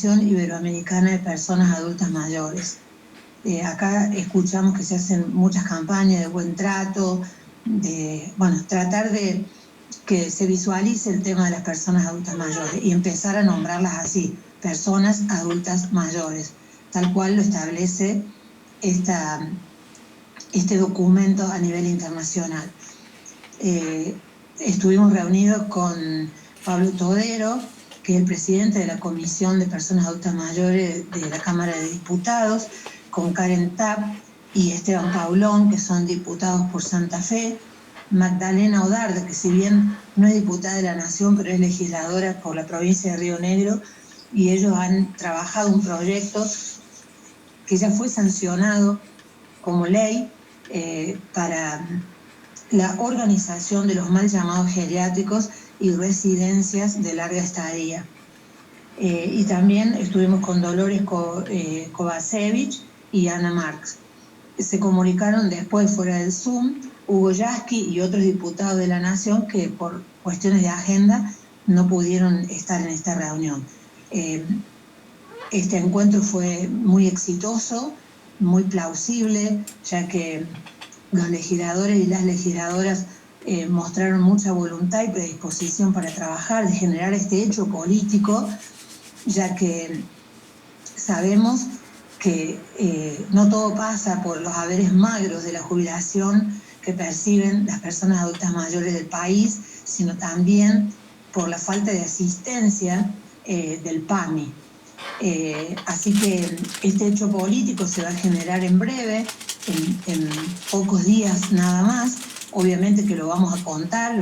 Iberoamericana de Personas Adultas Mayores. Acá escuchamos que se hacen muchas campañas de buen trato, de tratar de que se visualice el tema de las personas adultas mayores y empezar a nombrarlas así, personas adultas mayores, tal cual lo establece este documento a nivel internacional. Estuvimos reunidos con Pablo Todero, que es el presidente de la Comisión de Personas Adultas Mayores de la Cámara de Diputados, con Karen Tapp y Esteban Paulón, que son diputados por Santa Fe, Magdalena Odarda, que si bien no es diputada de la Nación, pero es legisladora por la provincia de Río Negro, y ellos han trabajado un proyecto que ya fue sancionado como ley para la organización de los mal llamados geriátricos y residencias de larga estadía. Y también estuvimos con Dolores Kovacevic y Ana Marx. Se comunicaron después fuera del Zoom Hugo Yasky y otros diputados de la Nación que por cuestiones de agenda no pudieron estar en esta reunión. Este encuentro fue muy exitoso, muy plausible, ya que los legisladores y las legisladoras mostraron mucha voluntad y predisposición para trabajar, de generar este hecho político, ya que sabemos que no todo pasa por los haberes magros de la jubilación que perciben las personas adultas mayores del país, sino también por la falta de asistencia del PAMI. Así que este hecho político se va a generar en breve, en pocos días nada más. Obviamente que lo vamos a contar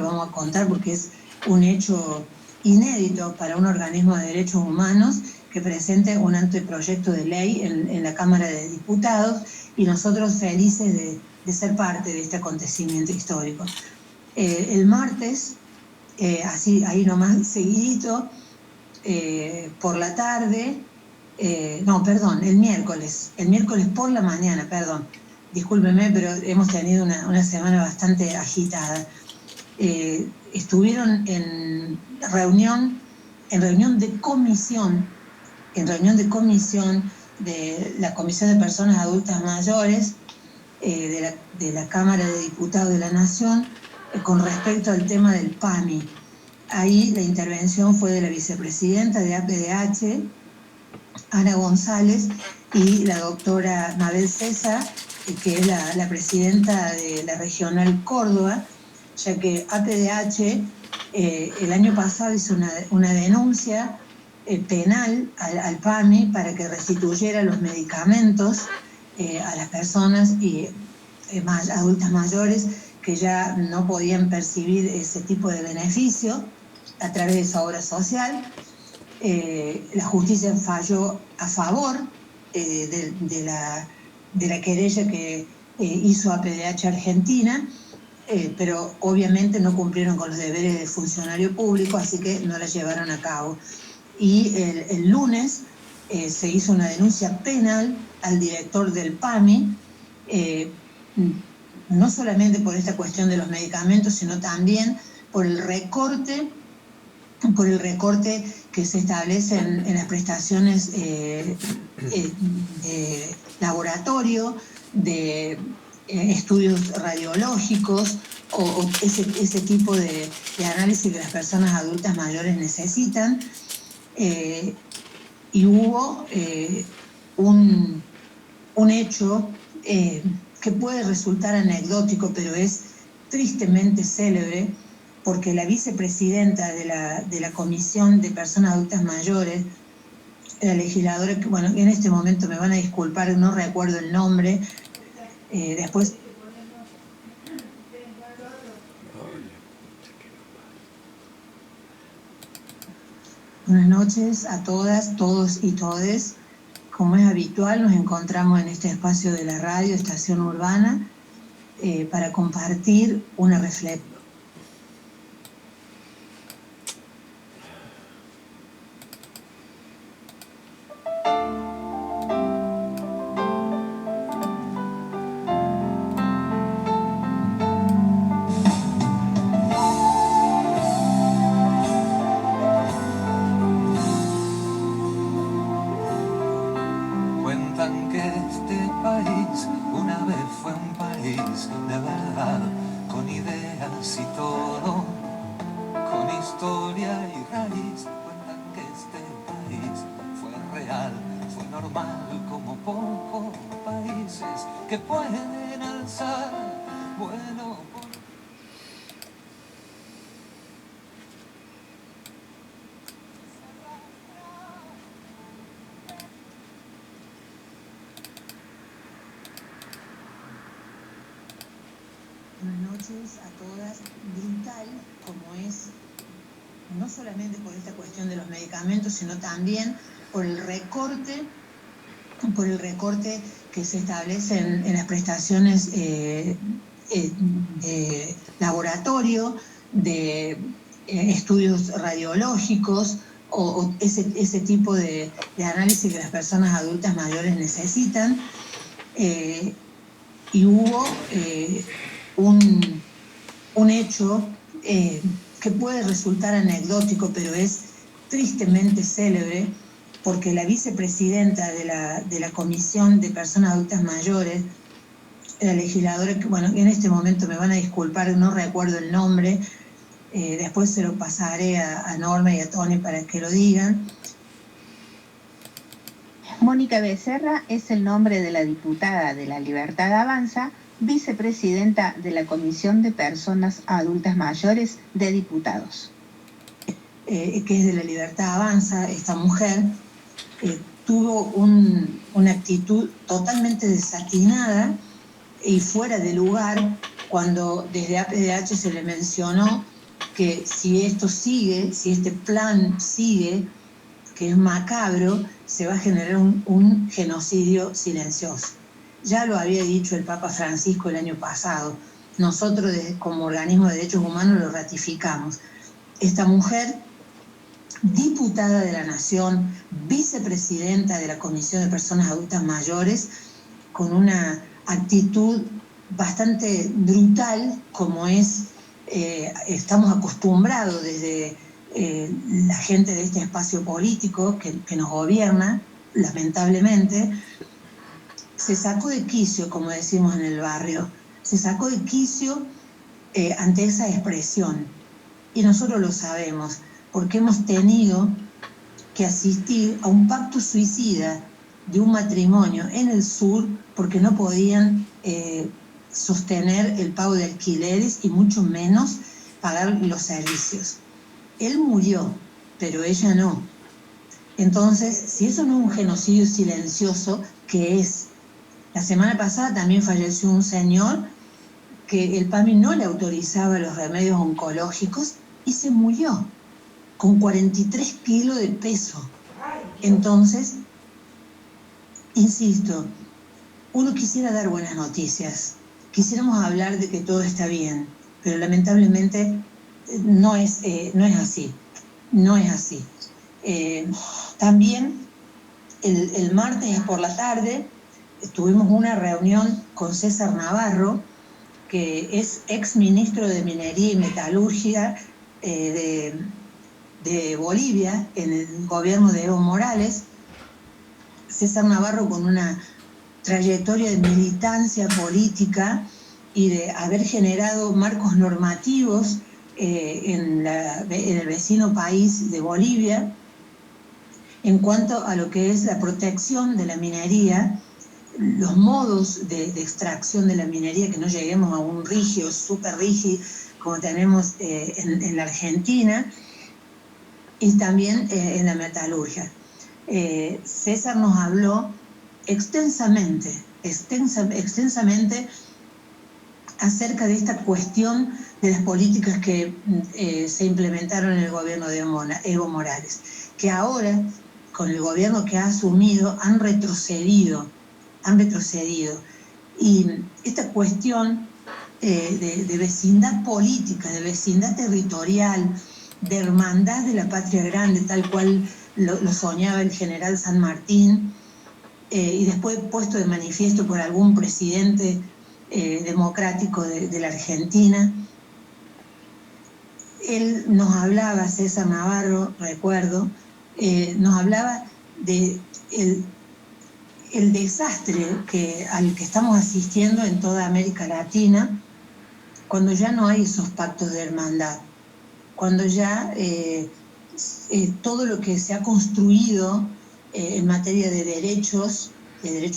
porque es un hecho inédito para un organismo de derechos humanos que presente un anteproyecto de ley en la Cámara de Diputados, y nosotros felices de ser parte de este acontecimiento histórico. El martes, así ahí nomás seguidito, por la tarde, el miércoles por la mañana, discúlpeme, pero hemos tenido una semana bastante agitada. Estuvieron en reunión de comisión de la Comisión de Personas Adultas Mayores de la Cámara de Diputados de la Nación con respecto al tema del PAMI. Ahí la intervención fue de la vicepresidenta de APDH, Ana González, y la doctora Mabel César, que es la presidenta de la Regional Córdoba, ya que APDH el año pasado hizo una denuncia penal al PAMI para que restituyera los medicamentos a las personas adultas mayores que ya no podían percibir ese tipo de beneficio a través de su obra social. La justicia falló a favor de la querella que hizo APDH Argentina, pero obviamente no cumplieron con los deberes de funcionario público, así que no la llevaron a cabo. Y el lunes se hizo una denuncia penal al director del PAMI, no solamente por esta cuestión de los medicamentos, sino también por el recorte que se establece en las prestaciones de laboratorio, de estudios radiológicos o ese tipo de análisis que las personas adultas mayores necesitan. Y hubo un hecho que puede resultar anecdótico, pero es tristemente célebre, porque la vicepresidenta de la Comisión de Personas Adultas Mayores, la legisladora, que en este momento me van a disculpar, no recuerdo el nombre, después... Buenas noches a todas, todos y todes. Como es habitual, nos encontramos en este espacio de la radio Estación Urbana para compartir una reflexión. que este país una vez fue un país de verdad, con ideas y todo, con historia y raíz. Cuentan que este país fue real, fue normal, como pocos países que pueden alzar vuelo. Buenas noches a todas. Brutal como es, no solamente por esta cuestión de los medicamentos, sino también por el recorte que se establece en las prestaciones de laboratorio, de estudios radiológicos o ese tipo de análisis que las personas adultas mayores necesitan. Y hubo un hecho que puede resultar anecdótico, pero es tristemente célebre, porque la vicepresidenta de la Comisión de Personas Adultas Mayores, la legisladora, que bueno, en este momento me van a disculpar, no recuerdo el nombre, después se lo pasaré a Norma y a Tony para que lo digan. Mónica Becerra es el nombre de la diputada de La Libertad Avanza, vicepresidenta de la Comisión de Personas Adultas Mayores de Diputados. Que es de La Libertad Avanza, esta mujer tuvo una actitud totalmente desatinada y fuera de lugar cuando desde APDH se le mencionó que si esto sigue, si este plan sigue, que es macabro, se va a generar un genocidio silencioso. Ya lo había dicho el Papa Francisco el año pasado. Nosotros como organismo de derechos humanos lo ratificamos. Esta mujer, diputada de la Nación, vicepresidenta de la Comisión de Personas Adultas Mayores, con una actitud bastante brutal, como estamos acostumbrados desde la gente de este espacio político que nos gobierna, lamentablemente, se sacó de quicio, como decimos en el barrio, se sacó de quicio ante esa expresión. Y nosotros lo sabemos, porque hemos tenido que asistir a un pacto suicida de un matrimonio en el sur porque no podían sostener el pago de alquileres y mucho menos pagar los servicios. Él murió, pero ella no. Entonces, si eso no es un genocidio silencioso, ¿qué es? La semana pasada también falleció un señor que el PAMI no le autorizaba los remedios oncológicos y se murió con 43 kilos de peso. Entonces, insisto, uno quisiera dar buenas noticias, quisiéramos hablar de que todo está bien, pero lamentablemente no es así, no es así. También el martes por la tarde tuvimos una reunión con César Navarro, que es ex ministro de Minería y Metalurgia de Bolivia, en el gobierno de Evo Morales. César Navarro con una trayectoria de militancia política y de haber generado marcos normativos en el vecino país de Bolivia en cuanto a lo que es la protección de la minería, los modos de extracción de la minería, que no lleguemos a un rígido, súper rígido, como tenemos en la Argentina, y también en la metalurgia. César nos habló extensamente acerca de esta cuestión de las políticas que se implementaron en el gobierno de Evo Morales, que ahora, con el gobierno que ha asumido, han retrocedido. Y esta cuestión de vecindad política, de vecindad territorial, de hermandad de la patria grande, tal cual lo soñaba el general San Martín, y después puesto de manifiesto por algún presidente democrático de la Argentina. Él nos hablaba, César Navarro, recuerdo, nos hablaba de el desastre al que estamos asistiendo en toda América Latina, cuando ya no hay esos pactos de hermandad, cuando ya todo lo que se ha construido en materia de derechos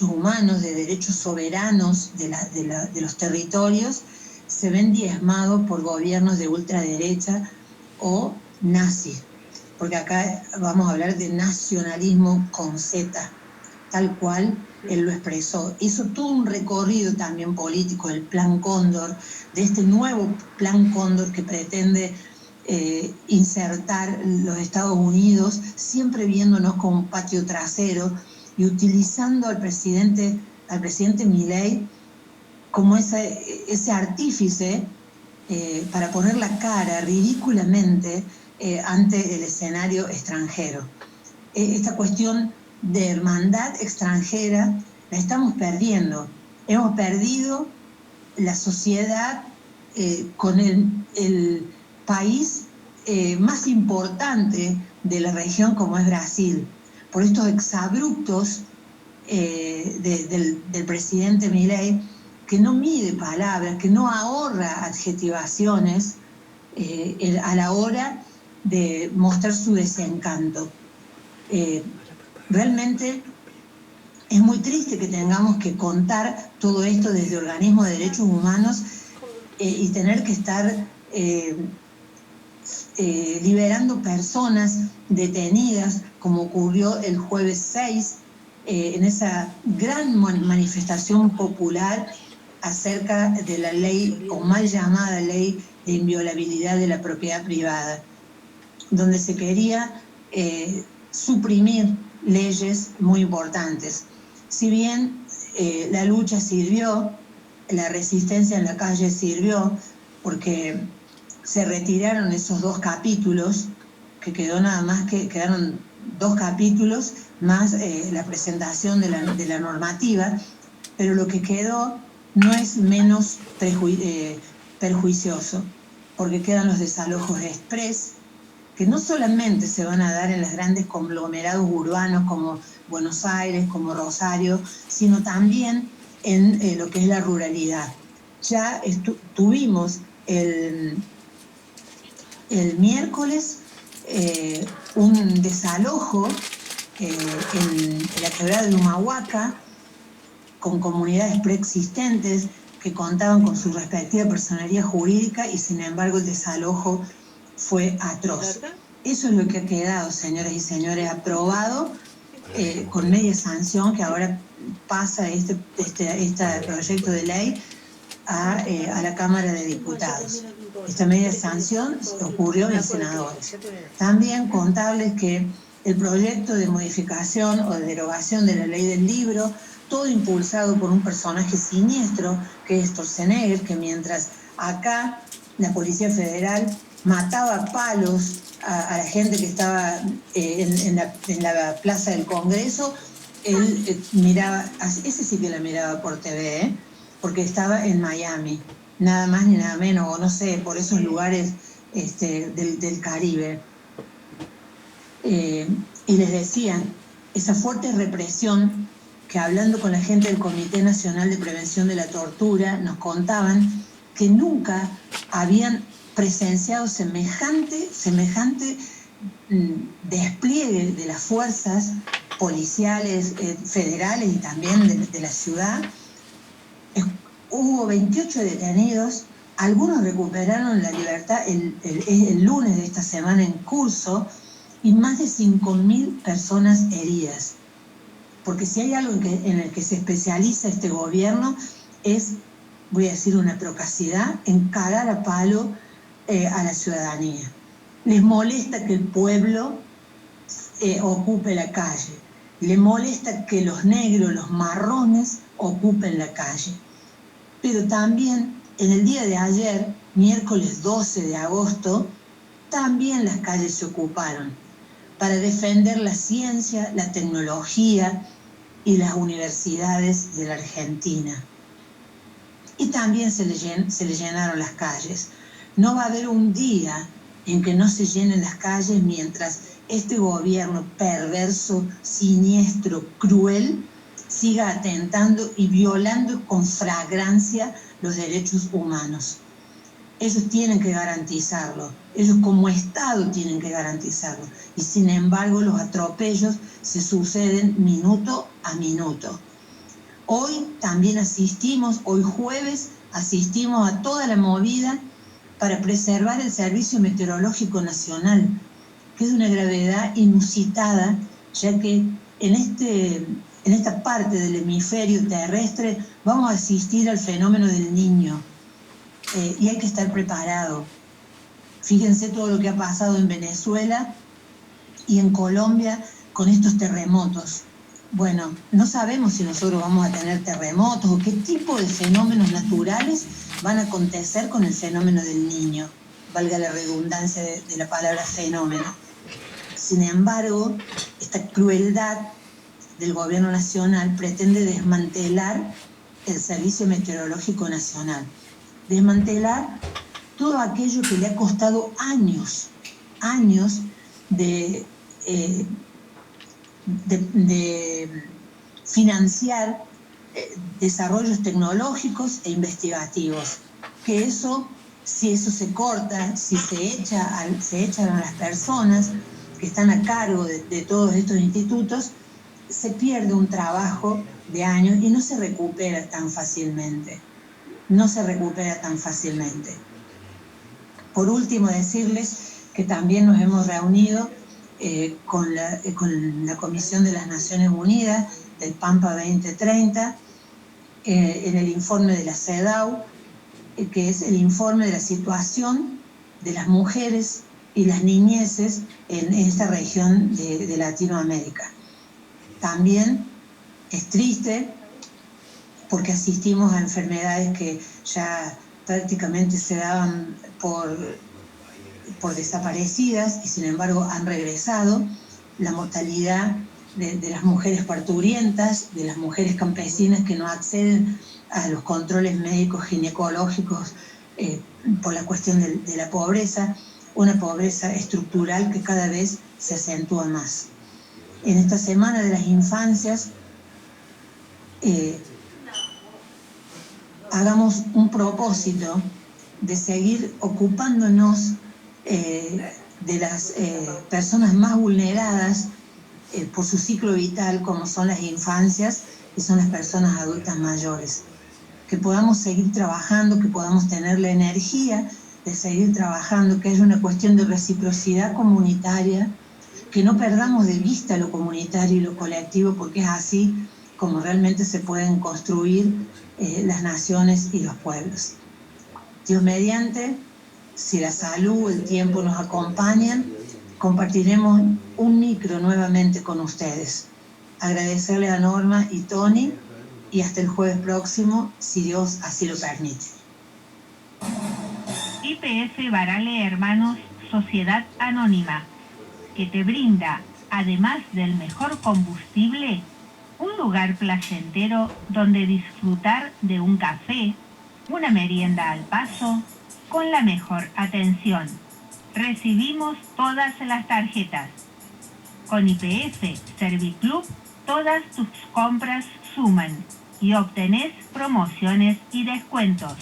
humanos, de derechos soberanos de los territorios, se ven diezmados por gobiernos de ultraderecha o nazis, porque acá vamos a hablar de nacionalismo con Z, tal cual él lo expresó. Hizo todo un recorrido también político del Plan Cóndor, de este nuevo Plan Cóndor que pretende insertar los Estados Unidos, siempre viéndonos como un patio trasero y utilizando al presidente Milei como ese artífice para poner la cara ridículamente ante el escenario extranjero. Esta cuestión de hermandad extranjera la estamos perdiendo. Hemos perdido la sociedad con el país más importante de la región, como es Brasil, por estos exabruptos del presidente Milei, que no mide palabras, que no ahorra adjetivaciones a la hora de mostrar su desencanto. Realmente es muy triste que tengamos que contar todo esto desde organismos de derechos humanos y tener que estar liberando personas detenidas, como ocurrió el jueves 6, en esa gran manifestación popular acerca de la ley, o mal llamada ley de inviolabilidad de la propiedad privada, donde se quería suprimir leyes muy importantes. Si bien la lucha sirvió, la resistencia en la calle sirvió, porque se retiraron esos 2 capítulos, que quedó nada más que quedaron 2 capítulos más la presentación de la normativa, pero lo que quedó no es menos perjuicioso, porque quedan los desalojos express, que no solamente se van a dar en los grandes conglomerados urbanos como Buenos Aires, como Rosario, sino también en lo que es la ruralidad. Ya tuvimos el miércoles un desalojo en la quebrada de Humahuaca, con comunidades preexistentes que contaban con su respectiva personería jurídica, y sin embargo el desalojo fue atroz. Eso es lo que ha quedado, señoras y señores, aprobado con media sanción, que ahora pasa este proyecto de ley a la Cámara de Diputados. Esta media sanción ocurrió en senadores. También contarles que el proyecto de modificación o de derogación de la ley del libro, todo impulsado por un personaje siniestro que es Sturzenegger, que mientras acá la Policía Federal mataba a palos a la gente que estaba en la Plaza del Congreso, él miraba, ese sí que la miraba por TV, porque estaba en Miami, nada más ni nada menos, o no sé, por esos lugares del Caribe. Y les decían, esa fuerte represión, que hablando con la gente del Comité Nacional de Prevención de la Tortura, nos contaban que nunca habían presenciado semejante despliegue de las fuerzas policiales federales y también de la ciudad. Hubo 28 detenidos, algunos recuperaron la libertad el lunes de esta semana en curso, y más de 5.000 personas heridas. Porque si hay algo en el que se especializa este gobierno es, voy a decir una procacidad, en cagar a palo a la ciudadanía. Les molesta que el pueblo ocupe la calle, les molesta que los negros, los marrones ocupen la calle. Pero también en el día de ayer, miércoles 12 de agosto, también las calles se ocuparon para defender la ciencia, la tecnología y las universidades de la Argentina. Y también se le llenaron las calles. No va a haber un día en que no se llenen las calles mientras este gobierno perverso, siniestro, cruel, siga atentando y violando con flagrancia los derechos humanos. Ellos tienen que garantizarlo, ellos como Estado tienen que garantizarlo, y sin embargo los atropellos se suceden minuto a minuto. Hoy también hoy jueves, asistimos a toda la movida para preservar el Servicio Meteorológico Nacional, que es de una gravedad inusitada, ya que en esta parte del hemisferio terrestre vamos a asistir al fenómeno del Niño. Y hay que estar preparado. Fíjense todo lo que ha pasado en Venezuela y en Colombia con estos terremotos. Bueno, no sabemos si nosotros vamos a tener terremotos o qué tipo de fenómenos naturales van a acontecer con el fenómeno del Niño, valga la redundancia de la palabra fenómeno. Sin embargo, esta crueldad del gobierno nacional pretende desmantelar el Servicio Meteorológico Nacional, desmantelar todo aquello que le ha costado años de financiar desarrollos tecnológicos e investigativos. Que eso, si eso se corta, si se echan a las personas que están a cargo de todos estos institutos, se pierde un trabajo de años y no se recupera tan fácilmente. Por último, decirles que también nos hemos reunido con la Comisión de las Naciones Unidas del Pampa 2030 en el informe de la CEDAW, que es el informe de la situación de las mujeres y las niñeces en esta región de Latinoamérica. También es triste porque asistimos a enfermedades que ya prácticamente se daban por desaparecidas y sin embargo han regresado. La mortalidad de las mujeres parturientas, de las mujeres campesinas que no acceden a los controles médicos ginecológicos por la cuestión de la pobreza, una pobreza estructural que cada vez se acentúa más. En esta Semana de las Infancias hagamos un propósito de seguir ocupándonos de las personas más vulneradas por su ciclo vital, como son las infancias y son las personas adultas mayores. Que podamos seguir trabajando, que podamos tener la energía de seguir trabajando, que haya una cuestión de reciprocidad comunitaria, que no perdamos de vista lo comunitario y lo colectivo, porque es así como realmente se pueden construir las naciones y los pueblos. Dios mediante, si la salud, el tiempo nos acompañan, compartiremos un micro nuevamente con ustedes. Agradecerle a Norma y Tony y hasta el jueves próximo, si Dios así lo permite. YPF Barale Hermanos, Sociedad Anónima, que te brinda, además del mejor combustible, un lugar placentero donde disfrutar de un café, una merienda al paso, con la mejor atención. Recibimos todas las tarjetas. Con YPF Serviclub, todas tus compras suman y obtenés promociones y descuentos.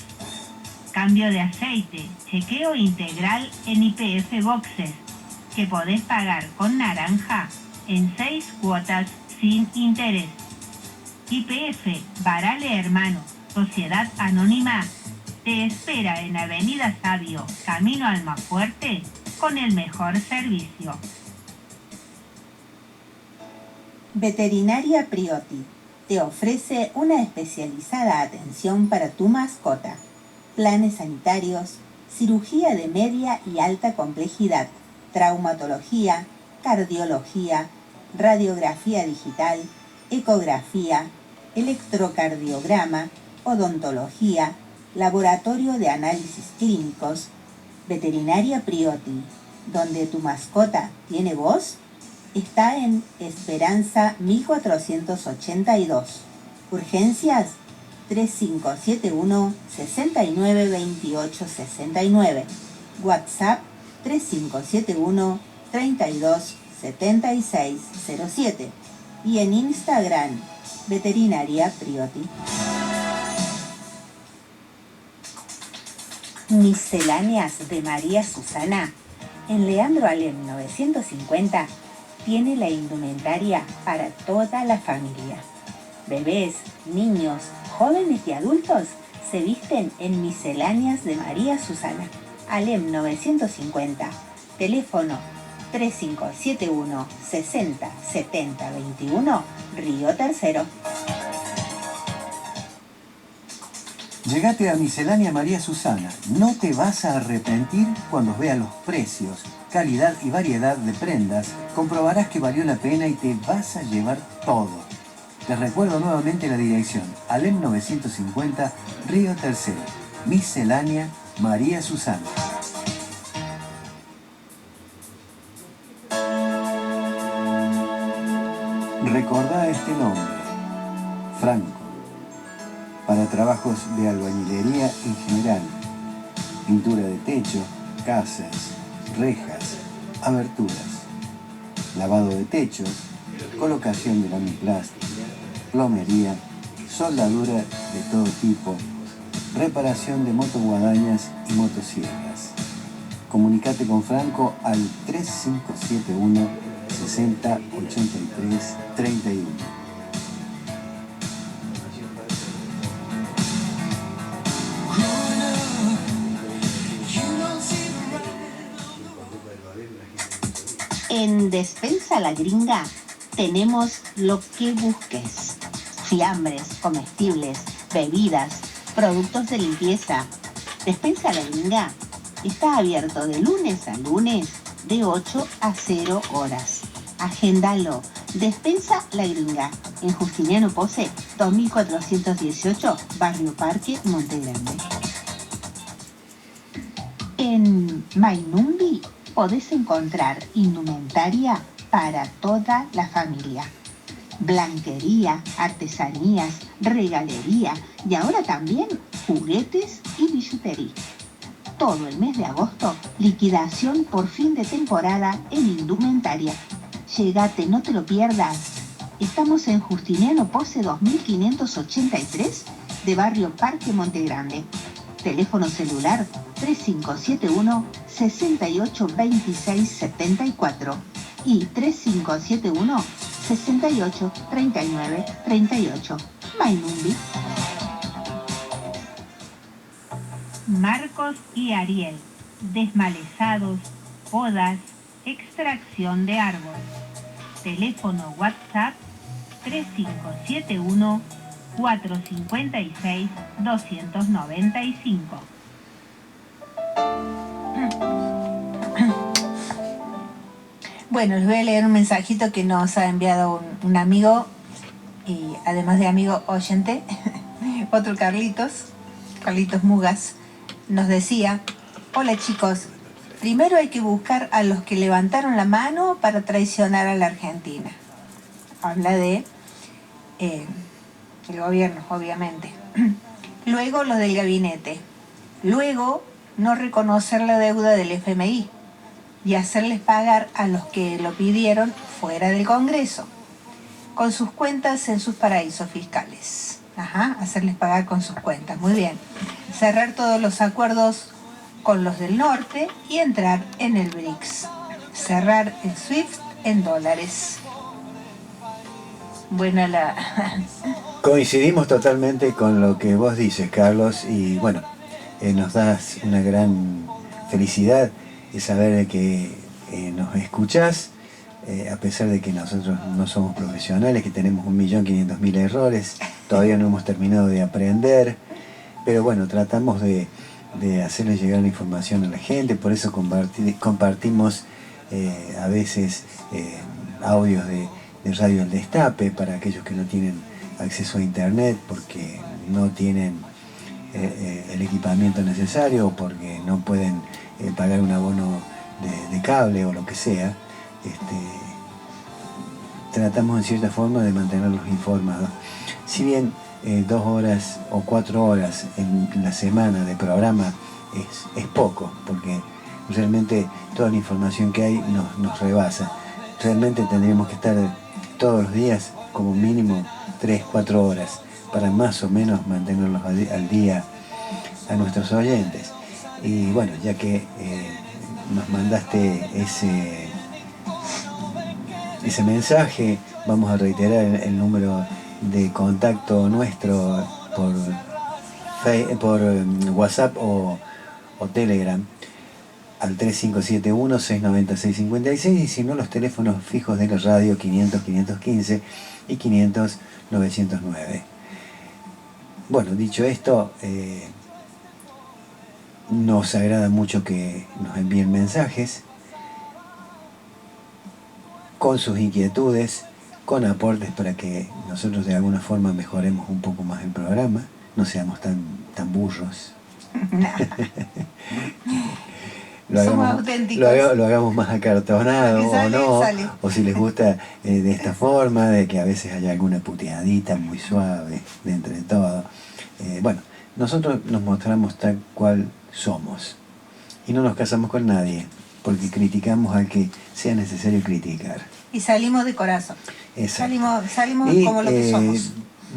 Cambio de aceite, chequeo integral en YPF Boxes, que podés pagar con naranja en 6 cuotas sin interés. YPF Barale Hermanos, Sociedad Anónima, te espera en Avenida Sabio, Camino Almafuerte, con el mejor servicio. Veterinaria Priotti te ofrece una especializada atención para tu mascota, planes sanitarios, cirugía de media y alta complejidad, traumatología, cardiología, radiografía digital, ecografía, electrocardiograma, odontología, laboratorio de análisis clínicos. Veterinaria Priotti, donde tu mascota tiene voz, está en Esperanza 1482. Urgencias 3571 69 28 69. WhatsApp 3571 32 76 07. Y en Instagram Veterinaria Priotti. Misceláneas de María Susana, en Leandro Alem 950, tiene la indumentaria para toda la familia. Bebés, niños, jóvenes y adultos se visten en Misceláneas de María Susana, Alem 950, teléfono 3571 60 70 21, Río Tercero. Llegate a Miscelánea María Susana. No te vas a arrepentir cuando veas los precios, calidad y variedad de prendas. Comprobarás que valió la pena y te vas a llevar todo. Te recuerdo nuevamente la dirección. Alem 950, Río Tercero. Miscelánea María Susana. Recordá este nombre. Franco. Para trabajos de albañilería en general, pintura de techo, casas, rejas, aberturas, lavado de techos, colocación de lamiplástica, plomería, soldadura de todo tipo, reparación de motoguadañas y motosierras. Comunicate con Franco al 3571 60 83 31. En Despensa La Gringa tenemos lo que busques. Fiambres, comestibles, bebidas, productos de limpieza. Despensa La Gringa está abierto de lunes a lunes de 8 a 0 horas. Agéndalo. Despensa La Gringa en Justiniano Pose 2418, Barrio Parque, Monte Grande. En Mainumbi podés encontrar indumentaria para toda la familia. Blanquería, artesanías, regalería y ahora también juguetes y billutería. Todo el mes de agosto, liquidación por fin de temporada en indumentaria. Llegate, no te lo pierdas. Estamos en Justiniano Pose 2583 de Barrio Parque, Monte Grande. Teléfono celular 3571 68 26 74 y 3571 68 39 38. Mainumbi. Marcos y Ariel, desmalezados, podas, extracción de árbol. Teléfono WhatsApp 3571 456 295. Bueno, les voy a leer un mensajito que nos ha enviado un amigo, y además de amigo oyente, otro Carlitos Mugas, nos decía: hola chicos, primero hay que buscar a los que levantaron la mano para traicionar a la Argentina. Habla de el gobierno, obviamente. Luego los del gabinete. Luego no reconocer la deuda del FMI y hacerles pagar a los que lo pidieron fuera del Congreso, con sus cuentas en sus paraísos fiscales. Hacerles pagar con sus cuentas, muy bien. Cerrar todos los acuerdos con los del norte y entrar en el BRICS. Cerrar el SWIFT en dólares. Buena la... Coincidimos totalmente con lo que vos dices, Carlos, y bueno, nos das una gran felicidad de saber que nos escuchás, a pesar de que nosotros no somos profesionales, que tenemos 1.500.000 errores, todavía no hemos terminado de aprender, pero bueno, tratamos de hacerle llegar la información a la gente, por eso compartimos a veces audios de Radio El Destape para aquellos que no tienen acceso a internet porque no tienen el equipamiento necesario o porque no pueden pagar un abono de cable o lo que sea. Tratamos en cierta forma de mantenerlos informados. Si bien 2 horas o 4 horas en la semana de programa es poco, porque realmente toda la información que hay nos rebasa. Realmente tendríamos que estar todos los días como mínimo 3-4 horas para más o menos mantenerlos al día a nuestros oyentes. Y bueno, ya que nos mandaste ese mensaje, vamos a reiterar el número de contacto nuestro por WhatsApp o Telegram al 3571-696-56, y si no, los teléfonos fijos de la radio 500-515 y 500-909. Bueno, dicho esto, nos agrada mucho que nos envíen mensajes con sus inquietudes, con aportes para que nosotros de alguna forma mejoremos un poco más el programa, no seamos tan burros. Somos auténticos. Lo hagamos más acartonado o no, o si les gusta de esta forma, de que a veces haya alguna puteadita muy suave de entre todo. Bueno, nosotros nos mostramos tal cual somos y no nos casamos con nadie, porque criticamos al que sea necesario criticar. Y salimos de corazón. Exacto. Salimos y, como lo que somos.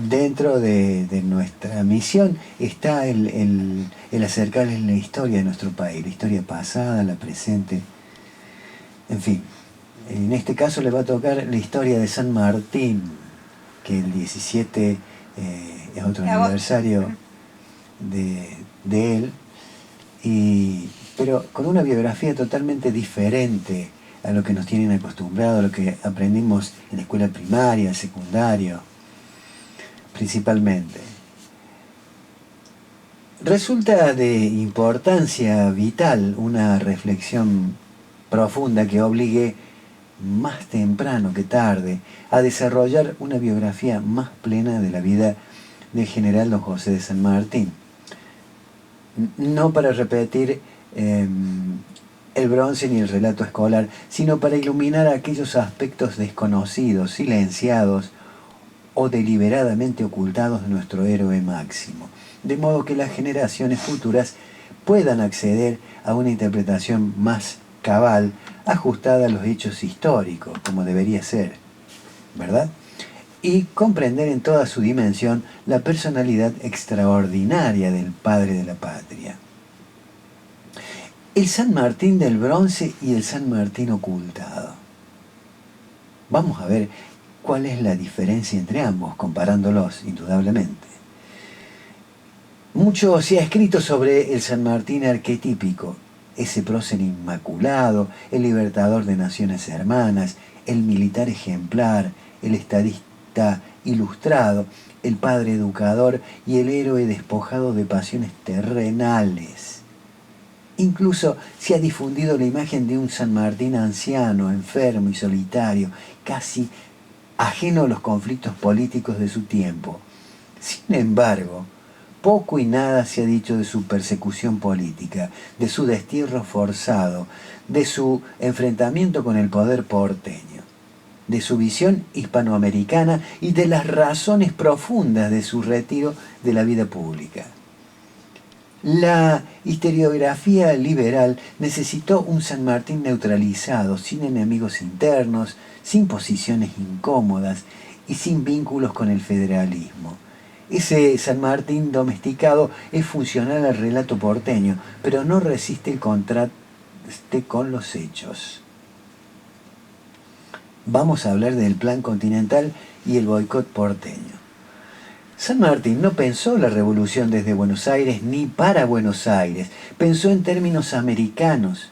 Dentro de nuestra misión está el acercarles la historia de nuestro país, la historia pasada, la presente, en fin. En este caso le va a tocar la historia de San Martín, que el 17 es otro aniversario de él, pero con una biografía totalmente diferente a lo que nos tienen acostumbrados, a lo que aprendimos en la escuela primaria, secundario, principalmente. Resulta de importancia vital una reflexión profunda que obligue más temprano que tarde a desarrollar una biografía más plena de la vida del general don José de San Martín. No para repetir el bronce ni el relato escolar, sino para iluminar aquellos aspectos desconocidos, silenciados o deliberadamente ocultados de nuestro héroe máximo, de modo que las generaciones futuras puedan acceder a una interpretación más cabal, ajustada a los hechos históricos, como debería ser, ¿verdad? Y comprender en toda su dimensión la personalidad extraordinaria del padre de la patria. El San Martín del bronce y el San Martín ocultado. Vamos a ver cuál es la diferencia entre ambos, comparándolos, indudablemente. Mucho se ha escrito sobre el San Martín arquetípico, ese prócer inmaculado, el libertador de naciones hermanas, el militar ejemplar, el estadista ilustrado, el padre educador y el héroe despojado de pasiones terrenales. Incluso se ha difundido la imagen de un San Martín anciano, enfermo y solitario, casi ajeno a los conflictos políticos de su tiempo. Sin embargo, poco y nada se ha dicho de su persecución política, de su destierro forzado, de su enfrentamiento con el poder porteño, de su visión hispanoamericana y de las razones profundas de su retiro de la vida pública. La historiografía liberal necesitó un San Martín neutralizado, sin enemigos internos, sin posiciones incómodas y sin vínculos con el federalismo. Ese San Martín domesticado es funcional al relato porteño, pero no resiste el contraste con los hechos. Vamos a hablar del plan continental y el boicot porteño. San Martín no pensó la revolución desde Buenos Aires ni para Buenos Aires, pensó en términos americanos.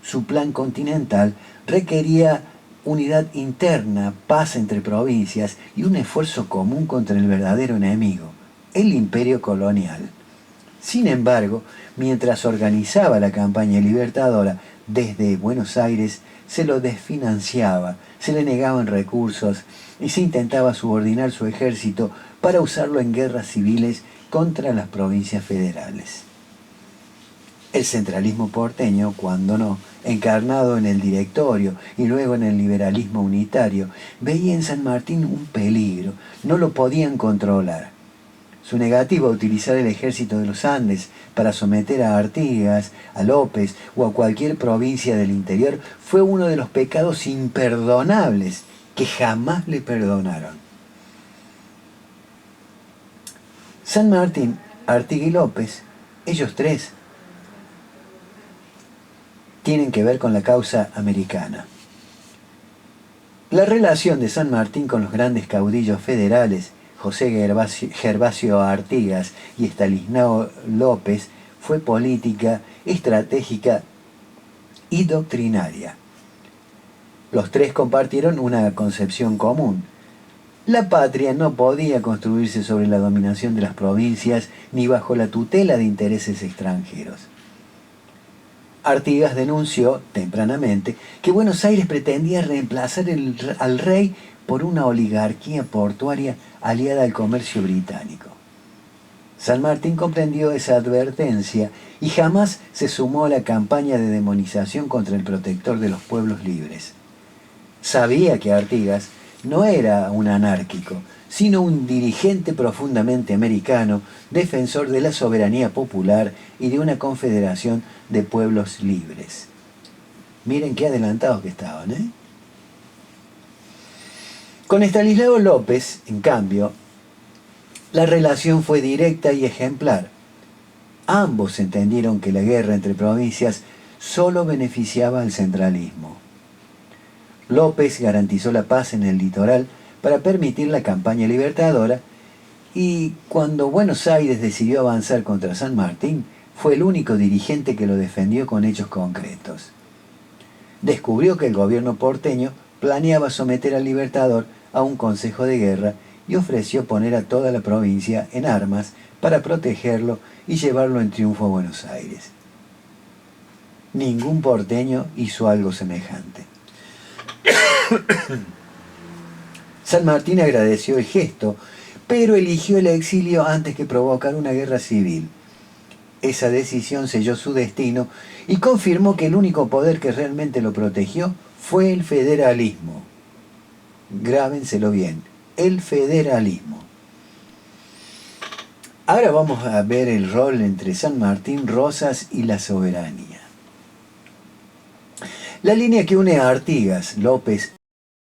Su plan continental requería unidad interna, paz entre provincias y un esfuerzo común contra el verdadero enemigo, el imperio colonial. Sin embargo, mientras organizaba la campaña libertadora desde Buenos Aires, se lo desfinanciaba, se le negaban recursos y se intentaba subordinar su ejército para usarlo en guerras civiles contra las provincias federales. El centralismo porteño, cuando no, encarnado en el directorio y luego en el liberalismo unitario, veía en San Martín un peligro, no lo podían controlar. Su negativa a utilizar el ejército de los Andes para someter a Artigas, a López o a cualquier provincia del interior fue uno de los pecados imperdonables que jamás le perdonaron. San Martín, Artigas y López, ellos tres, tienen que ver con la causa americana. La relación de San Martín con los grandes caudillos federales, José Gervasio Artigas y Estanislao López, fue política, estratégica y doctrinaria. Los tres compartieron una concepción común. La patria no podía construirse sobre la dominación de las provincias ni bajo la tutela de intereses extranjeros. Artigas denunció tempranamente que Buenos Aires pretendía reemplazar al rey por una oligarquía portuaria aliada al comercio británico. San Martín comprendió esa advertencia y jamás se sumó a la campaña de demonización contra el protector de los pueblos libres. Sabía que Artigas no era un anárquico, sino un dirigente profundamente americano, defensor de la soberanía popular y de una confederación de pueblos libres. Miren qué adelantados que estaban, ¿eh? Con Estanislao López, en cambio, la relación fue directa y ejemplar. Ambos entendieron que la guerra entre provincias solo beneficiaba al centralismo. López garantizó la paz en el litoral para permitir la campaña libertadora, y cuando Buenos Aires decidió avanzar contra San Martín, fue el único dirigente que lo defendió con hechos concretos. Descubrió que el gobierno porteño planeaba someter al Libertador a un consejo de guerra y ofreció poner a toda la provincia en armas para protegerlo y llevarlo en triunfo a Buenos Aires. Ningún porteño hizo algo semejante. San Martín agradeció el gesto, pero eligió el exilio antes que provocar una guerra civil. Esa decisión selló su destino y confirmó que el único poder que realmente lo protegió fue el federalismo. Grábenselo bien, el federalismo. Ahora vamos a ver el rol entre San Martín, Rosas y la soberanía. La línea que une a Artigas, López